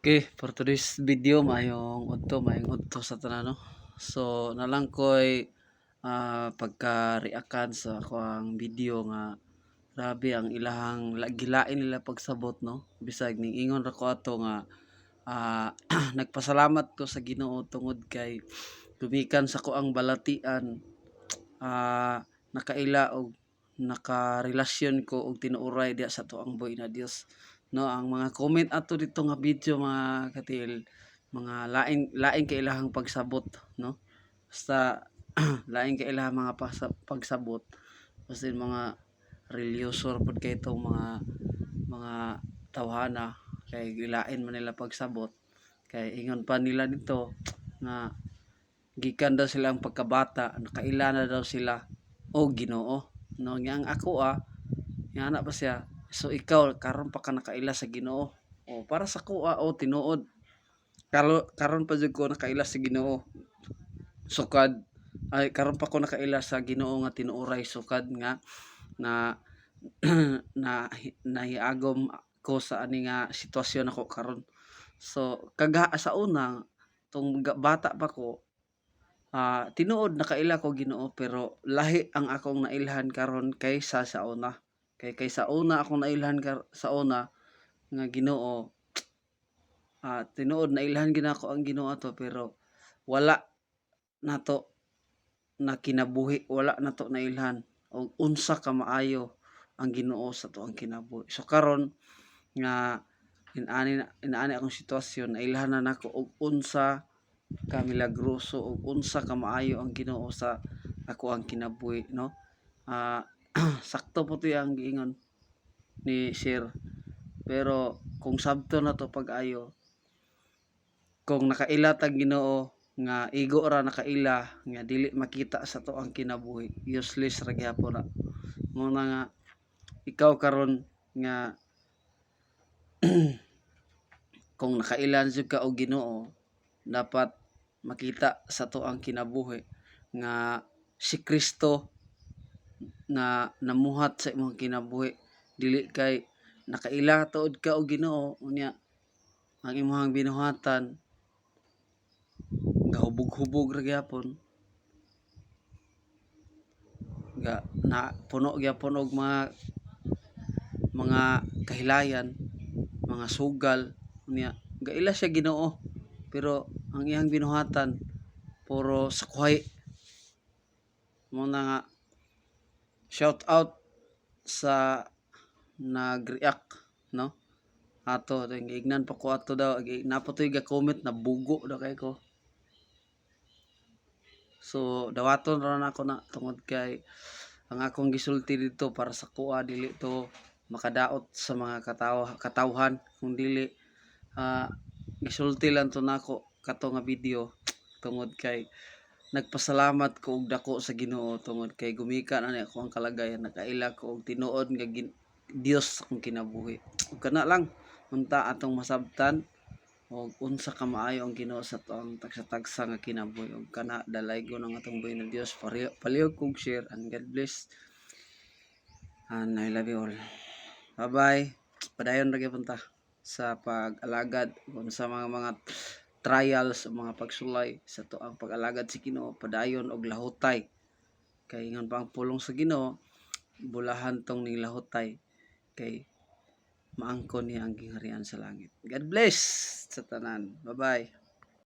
Okay, for today's video mayong udto sa tanan no. So nalang ko'y pagka-react sa ako ang video nga grabe ang ilahang gilain nila pagsabot no. Bisag ning ingon ra ko ato nga nagpasalamat ko sa Ginoo tungod kay gumikan sa ko ang balatian, nakaila og nakarelasyon ko og tinuoray diha sa tuang buhi na Dios no. Ang mga comment ato dito nga video mga katil, mga lain kay ilahang pagsabot no, basta lain kay ilahang mga pagsabot, basta mga relyoso pod kay itong mga tawhana kay gilain man nila pagsabot. Kay ingon pa nila dito nga gikan daw sila ang pagkabata, nakaila na daw sila o Ginoo no. Nga ang ako nga ana pa siya, so ikaw karon pa ka nakaila sa Ginoo o para sa kuha o tinuod karon pa jud ko nakaila sa Ginoo sukad ay karon pa ko nakaila sa Ginoo nga tinuoray sukad nga na nahiagom ko sa ani nga sitwasyon ako karon. So sa una tong bata pa ko, tinuod nakaila ko Ginoo pero lahi ang akong nailhan karon kaysa sa una. Kaysa una akong nailhan sa una nga Ginoo, tinuod nailhan gid ako ang Ginoo ato pero wala nato na kinabuhi, wala nato nailhan og unsa ka maayo ang Ginoo sa tuang kinabuhi. So karon nga inaani akong sitwasyon, nailhan na nako og unsa ka milagroso ug unsa ka maayo ang Ginoo sa ako ang kinabuhi no. Sakto po ang giingon ni Sir, pero kung sabto na to pag-ayo, kung nakaila tag Ginoo nga igo ra nakaila nga dili makita sa to ang kinabuhi, useless ra gyapon na mo na nga ikaw karon nga kung nakailan jud ka og Ginoo, dapat makita sa to ang kinabuhi nga si Kristo na namuhat sa imong kinabuhi, dili kay nakaila tuod ka og Ginoo unya ang imong binuhatan gahubog-hubog ra gyapon, na puno gyapon og mga kahilayan, mga sugal unya gaila siya Ginoo pero ang iyang binuhatan puro sakway. Mo na nga shout out sa nag-react no ato, ignan pa ko ato daw napotoy ga comment na bugo daw kay ko. So dawaton ra na ako na tungod kay ang akong gisulti dito para sa kuha dili to makadaot sa mga katawhan, kung dili gisulti lang to nako kato nga video tungod kay nagpasalamat ko og dako sa Ginoo tungod kay gumikan ani ako ang kalagayan, nakaila ko og tinuod nga Dios akong kinabuhi. Ug kana lang unta atong masabtan og unsa ka maayo ang Ginoo sa tuang tagsa-tagsa nga kinabuhi, ug kana dalaygon ang atong buhi na Dios. Palihog kog share and God bless and I love you all. Bye bye. Padayon ra gyapon ta sa pag-alagad sa mga trials, mga pagsulay sa tuang pag-alagad si Ginoo, padayon og lahutay kay ingon pa ang pulong sa Ginoo bulahan tong ning lahutay kay maangkon niya ang gingharian sa langit. God bless sa tanan. Bye bye.